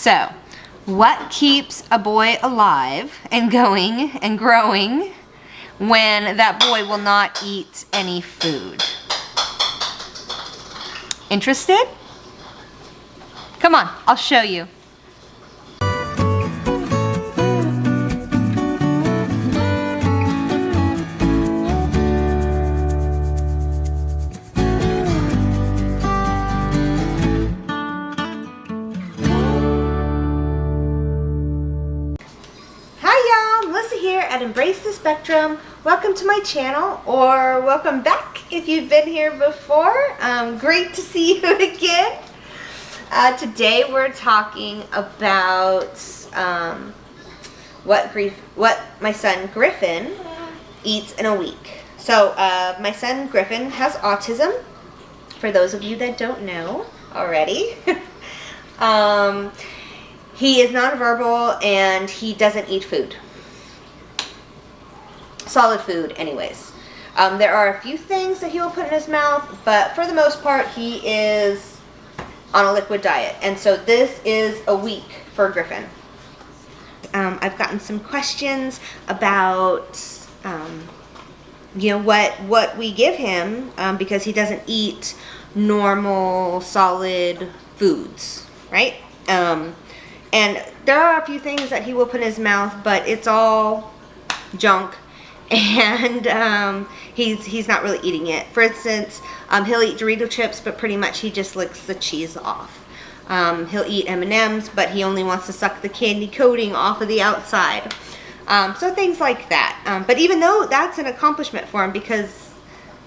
So, what keeps a boy alive and going and growing when that boy will not eat any food? Interested? Come on, I'll show you. At Embrace the Spectrum. Welcome to my channel, or welcome back if you've been here before. Great to see you again. Today we're talking about what my son Griffin eats in a week. So my son Griffin has autism, for those of you that don't know already. He is nonverbal and he doesn't eat food. Solid food anyways. There are a few things that he will put in his mouth, but for the most part he is on a liquid diet. And so this is a week for Griffin. I've gotten some questions about you know, what we give him because he doesn't eat normal solid foods, right? And there are a few things that he will put in his mouth, but it's all junk. And he's not really eating it. For instance, he'll eat Dorito chips, but pretty much he just licks the cheese off. He'll eat M&Ms, but he only wants to suck the candy coating off of the outside. So things like that. But even though that's an accomplishment for him, because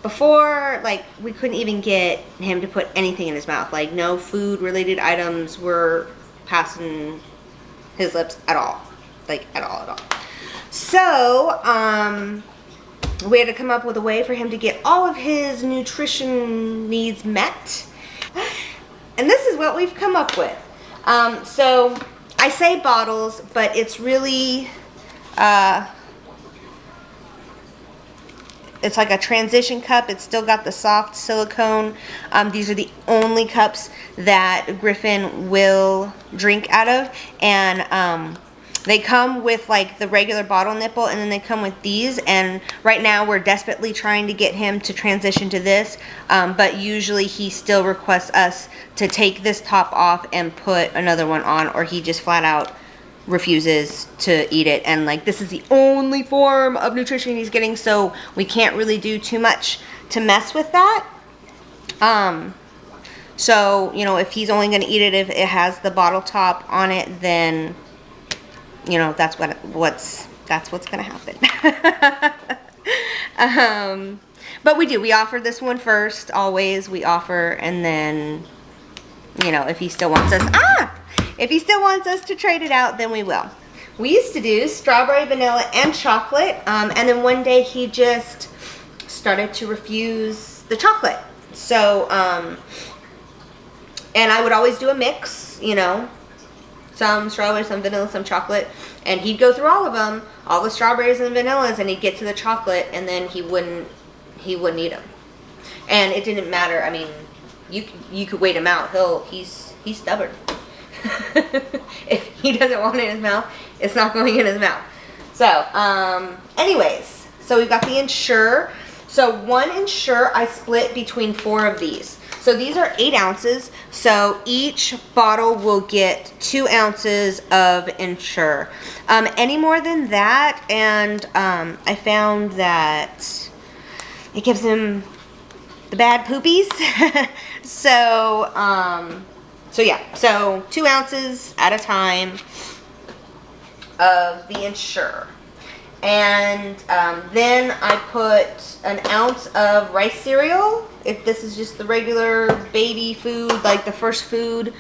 before, like, we couldn't even get him to put anything in his mouth. Like, no food-related items were passing his lips at all. Like, at all. So, we had to come up with a way for him to get all of his nutrition needs met. And this is what we've come up with. So, I say bottles, but it's really, it's like a transition cup. It's still got the soft silicone. These are the only cups that Griffin will drink out of. And, they come with like the regular bottle nipple, and then they come with these, and right now we're desperately trying to get him to transition to this, but usually he still requests us to take this top off and put another one on, or he just flat out refuses to eat it. And like, this is the only form of nutrition he's getting, so we can't really do too much to mess with that. So, you know, if he's only going to eat it if it has the bottle top on it, then you know, that's what's gonna happen. But we offer this one first, always. We offer, and then, you know, if he still wants us to trade it out, then we will. We used to do strawberry, vanilla, and chocolate, and then one day he just started to refuse the chocolate. So, and I would always do a mix, you know, some strawberry, some vanilla, some chocolate, and he'd go through all of them, all the strawberries and vanillas, and he'd get to the chocolate, and then he wouldn't eat them. And it didn't matter. I mean, you could wait him out. He's stubborn. If he doesn't want it in his mouth, it's not going in his mouth. So, anyways, so we've got the Ensure. So one Ensure I split between 4 of these. So these are 8 ounces, so each bottle will get 2 ounces of Ensure. Any more than that, and I found that it gives him the bad poopies. So yeah, so 2 ounces at a time of the Ensure. And then I put an ounce of rice cereal. If this is just the regular baby food, like the first food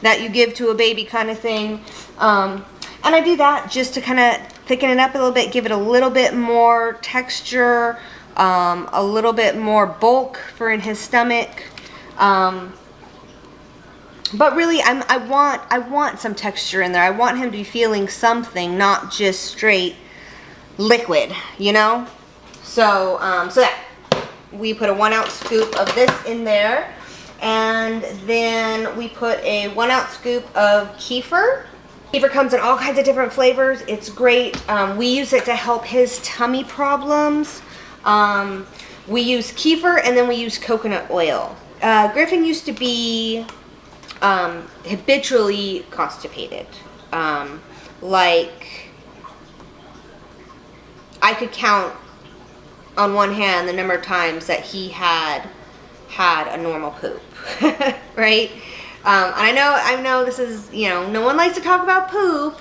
that you give to a baby kind of thing. And I do that just to kind of thicken it up a little bit, give it a little bit more texture, a little bit more bulk for in his stomach. But really, I want some texture in there. I want him to be feeling something, not just straight liquid, you know. So that we put a 1 ounce scoop of this in there, And then we put a 1 ounce scoop of kefir. Kefir comes in all kinds of different flavors. It's great. We use it to help his tummy problems. We use kefir, and then we use coconut oil. Griffin used to be habitually constipated. Like, I could count on one hand the number of times that he had a normal poop, right? And I know this is, no one likes to talk about poop,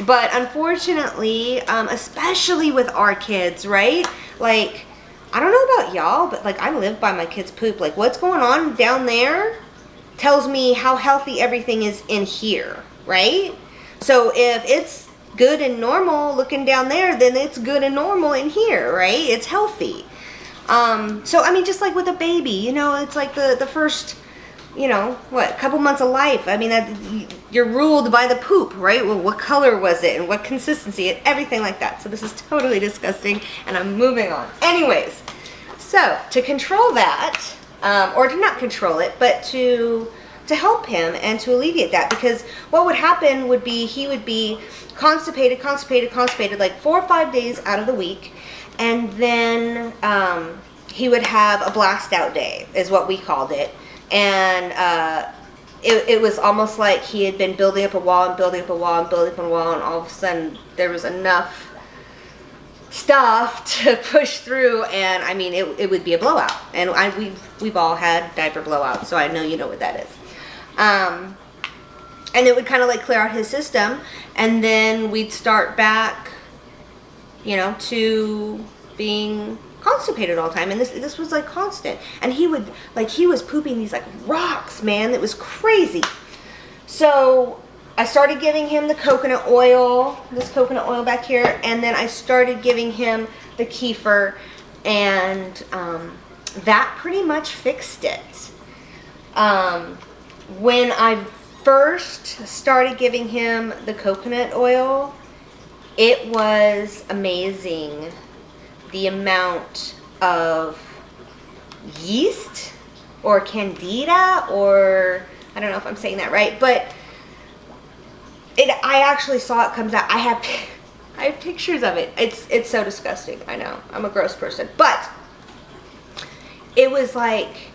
but unfortunately, especially with our kids, right? Like, I don't know about y'all, but like, I live by my kids' poop. Like, what's going on down there tells me how healthy everything is in here, right? So if it's good and normal looking down there, then it's good and normal in here, right? It's healthy. So I mean, just like with a baby, it's like the first, couple months of life. I mean, you're ruled by the poop, right? Well, what color was it and what consistency and everything like that. So this is totally disgusting, and I'm moving on. Anyways, so to control that, or to not control it, but to help him and to alleviate that, because what would happen would be he would be constipated like 4 or 5 days out of the week, and then he would have a blast out day, is what we called it. And it was almost like he had been building up a wall and building up a wall and building up a wall, and all of a sudden there was enough stuff to push through, and I mean, it would be a blowout. And we've all had diaper blowouts, so I know you know what that is. And it would kind of like clear out his system, and then we'd start back, to being constipated all the time. And this was like constant, and he was pooping these like rocks, man. It was crazy. So I started giving him the coconut oil, this coconut oil back here, and then I started giving him the kefir, and that pretty much fixed it. When I first started giving him the coconut oil, it was amazing the amount of yeast or candida, or I don't know if I'm saying that right, but I actually saw it comes out. I have pictures of it. It's so disgusting. I know. I'm a gross person. But it was like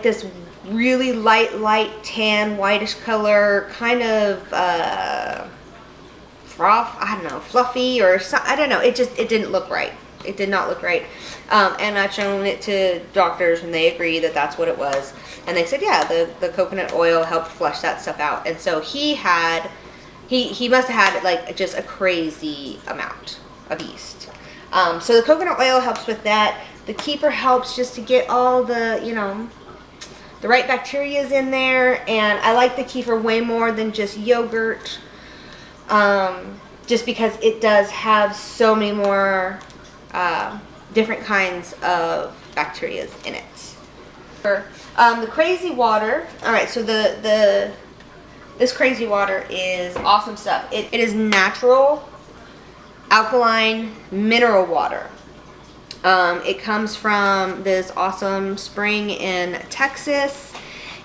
this really light tan, whitish color, kind of froth, I don't know, fluffy or something. I don't know. It didn't look right. It did not look right. And I've shown it to doctors, and they agree that that's what it was. And they said, yeah, the coconut oil helped flush that stuff out. And so he must have had like just a crazy amount of yeast. So the coconut oil helps with that. The kefir helps just to get all the, the right bacterias in there. And I like the kefir way more than just yogurt. Just because it does have so many more different kinds of bacterias in it. The crazy water. All right, so this crazy water is awesome stuff. It is natural, alkaline, mineral water. It comes from this awesome spring in Texas,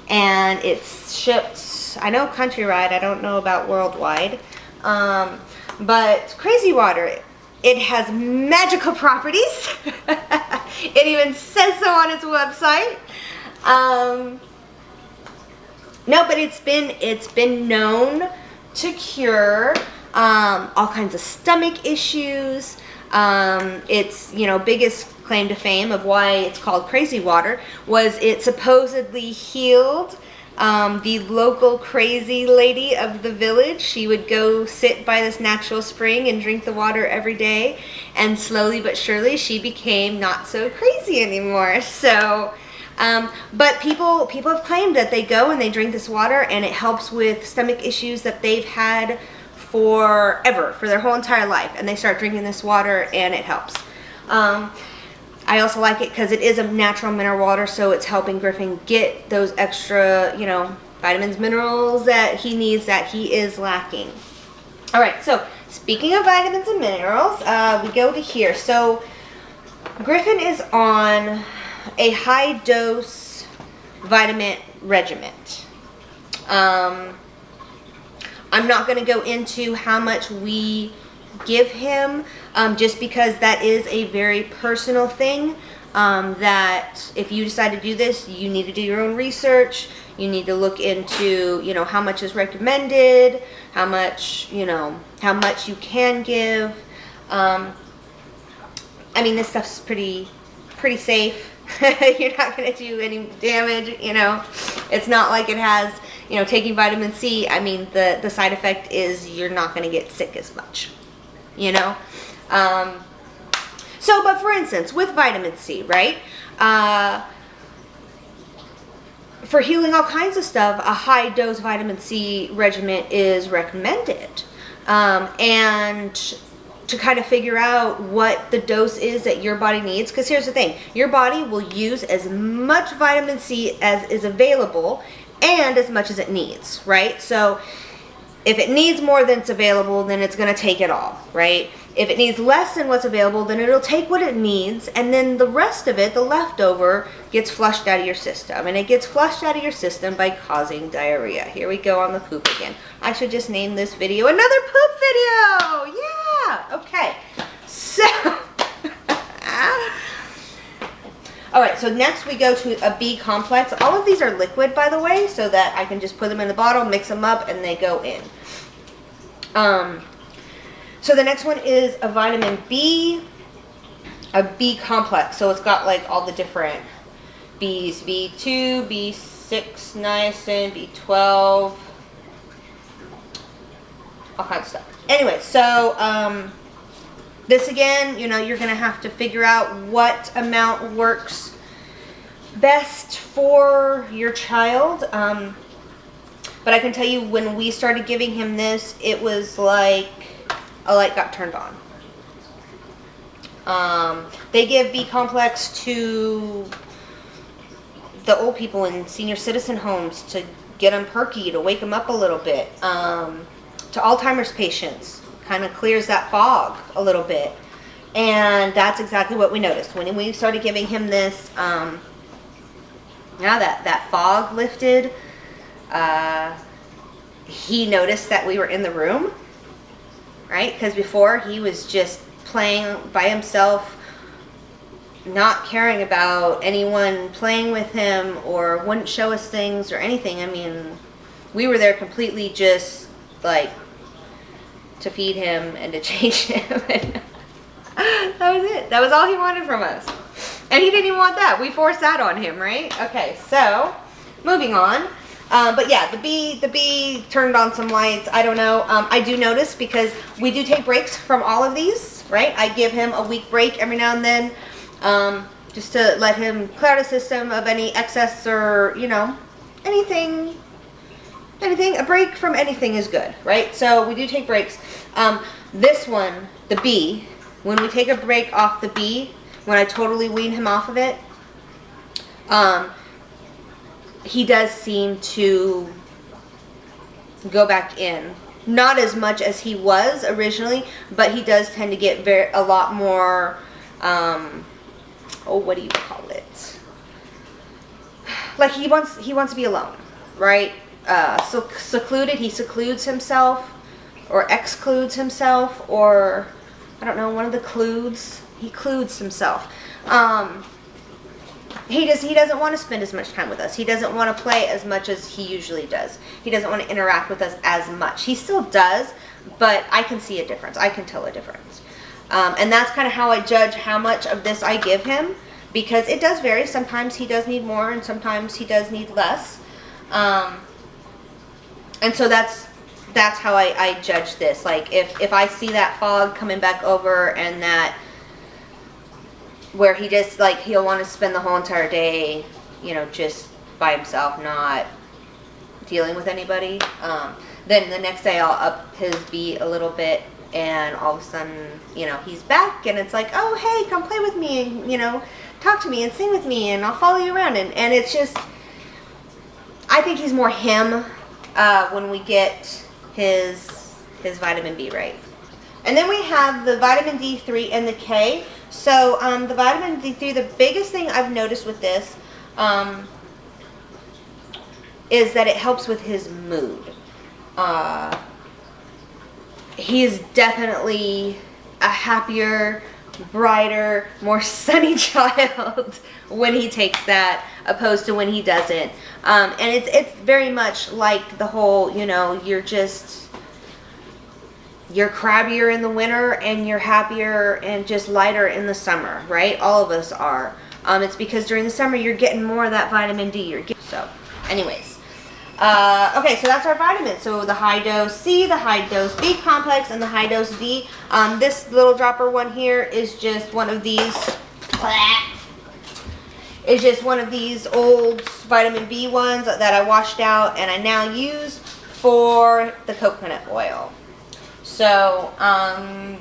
and it's shipped, I know countrywide, I don't know about worldwide, but crazy water, it has magical properties. It even says so on its website. No, but it's been known to cure all kinds of stomach issues. Its biggest claim to fame of why it's called crazy water was it supposedly healed the local crazy lady of the village. She would go sit by this natural spring and drink the water every day, and slowly but surely she became not so crazy anymore. So but people have claimed that they go and they drink this water, and it helps with stomach issues that they've had forever, for their whole entire life, and they start drinking this water and it helps. I also like it because it is a natural mineral water, so it's helping Griffin get those extra, vitamins, minerals that he needs, that he is lacking. All right, so speaking of vitamins and minerals, we go to here. So Griffin is on a high dose vitamin regimen. I'm not going to go into how much we give him, just because that is a very personal thing, that if you decide to do this, you need to do your own research. You need to look into, you know, how much is recommended, how much, you know, how much you can give. I mean, this stuff's pretty safe. You're not going to do any damage, you know. It's not like it has, you know, taking vitamin C. I mean, the side effect is you're not going to get sick as much, you know. But for instance, with vitamin C, right? For healing all kinds of stuff, a high dose vitamin C regimen is recommended. And to kind of figure out what the dose is that your body needs. Because here's the thing, your body will use as much vitamin C as is available and as much as it needs, right? So if it needs more than it's available, then it's going to take it all, right? If it needs less than what's available, then it'll take what it needs, and then the rest of it, the leftover, gets flushed out of your system. And it gets flushed out of your system by causing diarrhea. Here we go on the poop again. I should just name this video another poop video! Yeah! Okay. So... Alright, so next we go to a B complex. All of these are liquid, by the way, so that I can just put them in the bottle, mix them up, and they go in. So the next one is a vitamin B, a B complex. So it's got like all the different B's, B2, B6, niacin, B12, all kinds of stuff. Anyway, so this again, you know, you're going to have to figure out what amount works best for your child. But I can tell you, when we started giving him this, it was like a light got turned on. They give B complex to the old people in senior citizen homes to get them perky, to wake them up a little bit. To Alzheimer's patients, kind of clears that fog a little bit. And that's exactly what we noticed when we started giving him this. Now that fog lifted, he noticed that we were in the room, right? Because before he was just playing by himself, not caring about anyone playing with him, or wouldn't show us things or anything. I mean, we were there completely just like to feed him and to change him. And that was it. That was all he wanted from us. And he didn't even want that. We forced that on him, right? Okay, so moving on. But yeah, the bee turned on some lights. I don't know. I do notice, because we do take breaks from all of these, right? I give him a week break every now and then, just to let him clear out a system of any excess, or, you know, anything. A break from anything is good, right? So we do take breaks. This one, the bee, when we take a break off the bee, when I totally wean him off of it, he does seem to go back in. Not as much as he was originally, but he does tend to get a lot more, what do you call it? Like he wants to be alone, right? So secluded, he secludes himself, or excludes himself, or I don't know, one of the clues. He cludes himself. He doesn't want to spend as much time with us. He doesn't want to play as much as he usually does. He doesn't want to interact with us as much. He still does, but I can see a difference. I can tell a difference. And that's kind of how I judge how much of this I give him, because it does vary. Sometimes he does need more, and sometimes he does need less. And so that's how I judge this. Like if I see that fog coming back over, and that where he just, like, he'll want to spend the whole entire day, you know, just by himself, not dealing with anybody, then the next day I'll up his beat a little bit, and all of a sudden, you know, he's back, and it's like, oh, hey, come play with me, and, you know, talk to me and sing with me, and I'll follow you around. And it's just, I think he's more him when we get his vitamin B right. And then we have the vitamin D3 and the K. So the vitamin D3, the biggest thing I've noticed with this, is that it helps with his mood. He is definitely a happier, brighter, more sunny child when he takes that, opposed to when he doesn't. And it's very much like the whole, you know, you're crabbier in the winter and you're happier and just lighter in the summer, right? All of us are. It's because during the summer you're getting more of that vitamin D. So, anyways. Okay, so that's our vitamins. So the high dose C, the high dose B complex, and the high dose D. This little dropper one here is just one of these. It's just one of these old vitamin B ones that I washed out and I now use for the coconut oil. So, oh,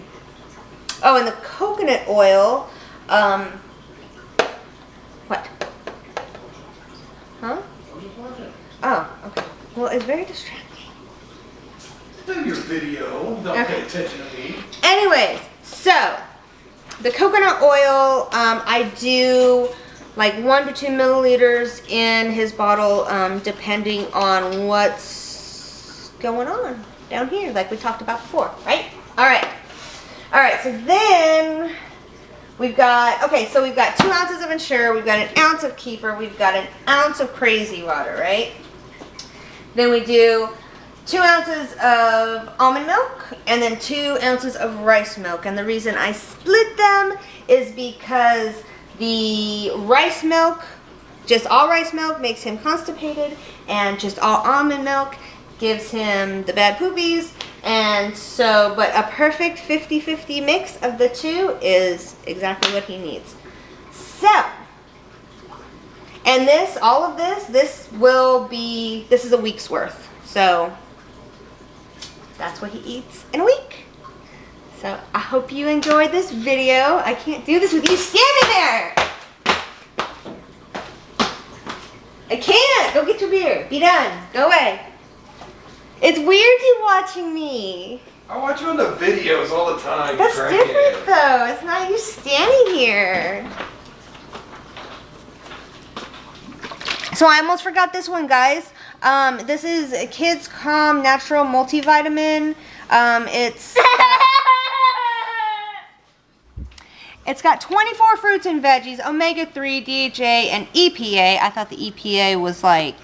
and the coconut oil, what? Huh? Oh, okay. Well, it's very distracting. Do your video. Don't pay attention to me. Anyways, so the coconut oil, I do like 1 to 2 milliliters in his bottle, depending on what's going on down here, like we talked about before, right? All right. So then we've got, okay, so we've got 2 ounces of Ensure, we've got 1 ounce of Kefir, we've got 1 ounce of Crazy Water, right? Then we do 2 ounces of almond milk and then 2 ounces of rice milk. And the reason I split them is because the rice milk, just all rice milk, makes him constipated, and just all almond milk gives him the bad poopies. And so, but a perfect 50-50 mix of the two is exactly what he needs. So, and this, all of this, this is a week's worth. So, that's what he eats in a week. So, I hope you enjoyed this video. I can't do this with you standing there. I can't. Go get your beer. Be done. Go away. It's weird you watching me. I watch you on the videos all the time. That's different though. It's not you standing here. So I almost forgot this one, guys. This is a Kids Calm Natural Multivitamin. It's got 24 fruits and veggies, omega-3, DHA, and EPA. I thought the EPA was like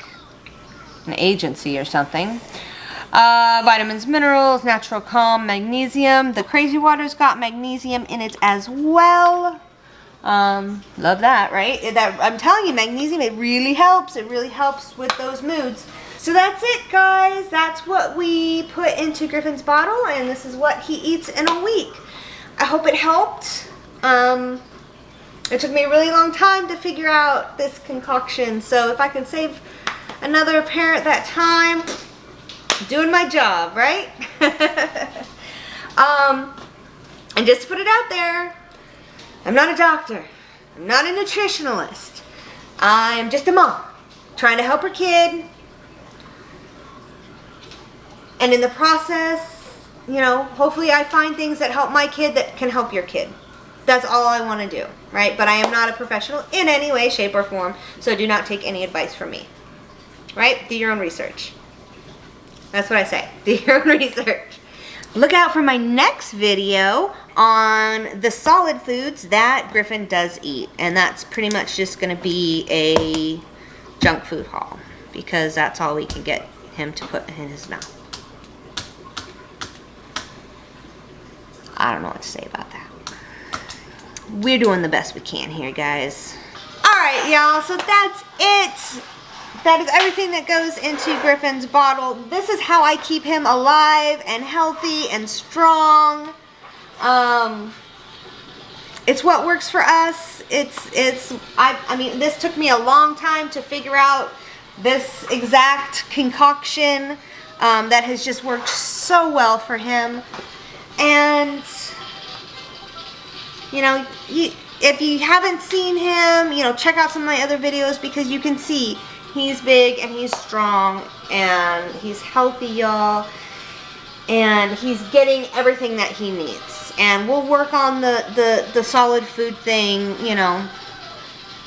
an agency or something. Vitamins, minerals, natural calm, magnesium. The Crazy Water's got magnesium in it as well. Love that, right? I'm telling you, magnesium, it really helps. It really helps with those moods. So that's it, guys. That's what we put into Griffin's bottle, and this is what he eats in a week. I hope it helped. It took me a really long time to figure out this concoction, so if I can save another parent that time, doing my job, right? And just to put it out there, I'm not a doctor. I'm not a nutritionalist. I'm just a mom trying to help her kid. And in the process, you know, hopefully I find things that help my kid that can help your kid. That's all I want to do, right? But I am not a professional in any way, shape, or form, so do not take any advice from me, right? Do your own research. That's what I say. Do your own research. Look out for my next video on the solid foods that Griffin does eat. And that's pretty much just going to be a junk food haul, because that's all we can get him to put in his mouth. I don't know what to say about that. We're doing the best we can here, guys. Alright, y'all, so that's it. That is everything that goes into Griffin's bottle. This is how I keep him alive and healthy and strong. It's what works for us. I mean, this took me a long time to figure out this exact concoction that has just worked so well for him. And, you know, if you haven't seen him, you know, check out some of my other videos, because you can see he's big and he's strong and he's healthy, y'all. And he's getting everything that he needs. And we'll work on the solid food thing, you know.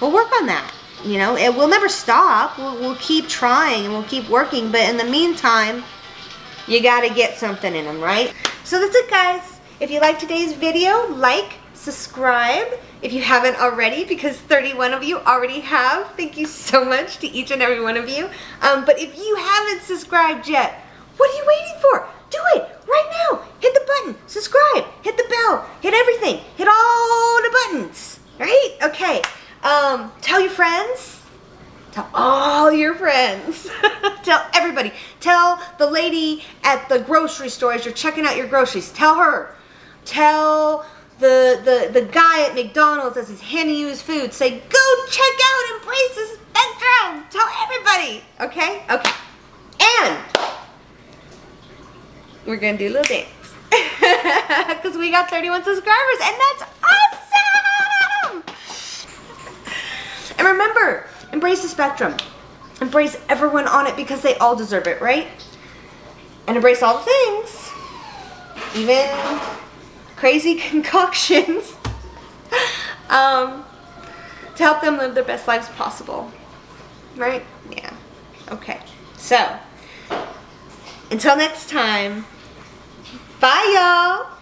We'll work on that. You know, it will never stop. We'll keep trying and we'll keep working. But in the meantime, you got to get something in them, right? So that's it, guys. If you liked today's video, like, subscribe if you haven't already, because 31 of you already have. Thank you so much to each and every one of you. But if you haven't subscribed yet, what are you waiting for? Do it right now. Hit the button, subscribe, hit the bell, hit everything, hit all the buttons, right? Okay. Tell your friends. Tell all your friends. Tell everybody. Tell the lady at the grocery store as you're checking out your groceries. Tell her. Tell the guy at McDonald's as he's handing you his food. Say, go check out Embrace the Spectrum. Tell everybody. Okay? Okay. And we're going to do a little dance. Because we got 31 subscribers. And that's awesome. And remember, embrace the spectrum. Embrace everyone on it because they all deserve it, right? And embrace all the things. Even crazy concoctions. To help them live their best lives possible. Right? Yeah. Okay. So, until next time, bye y'all.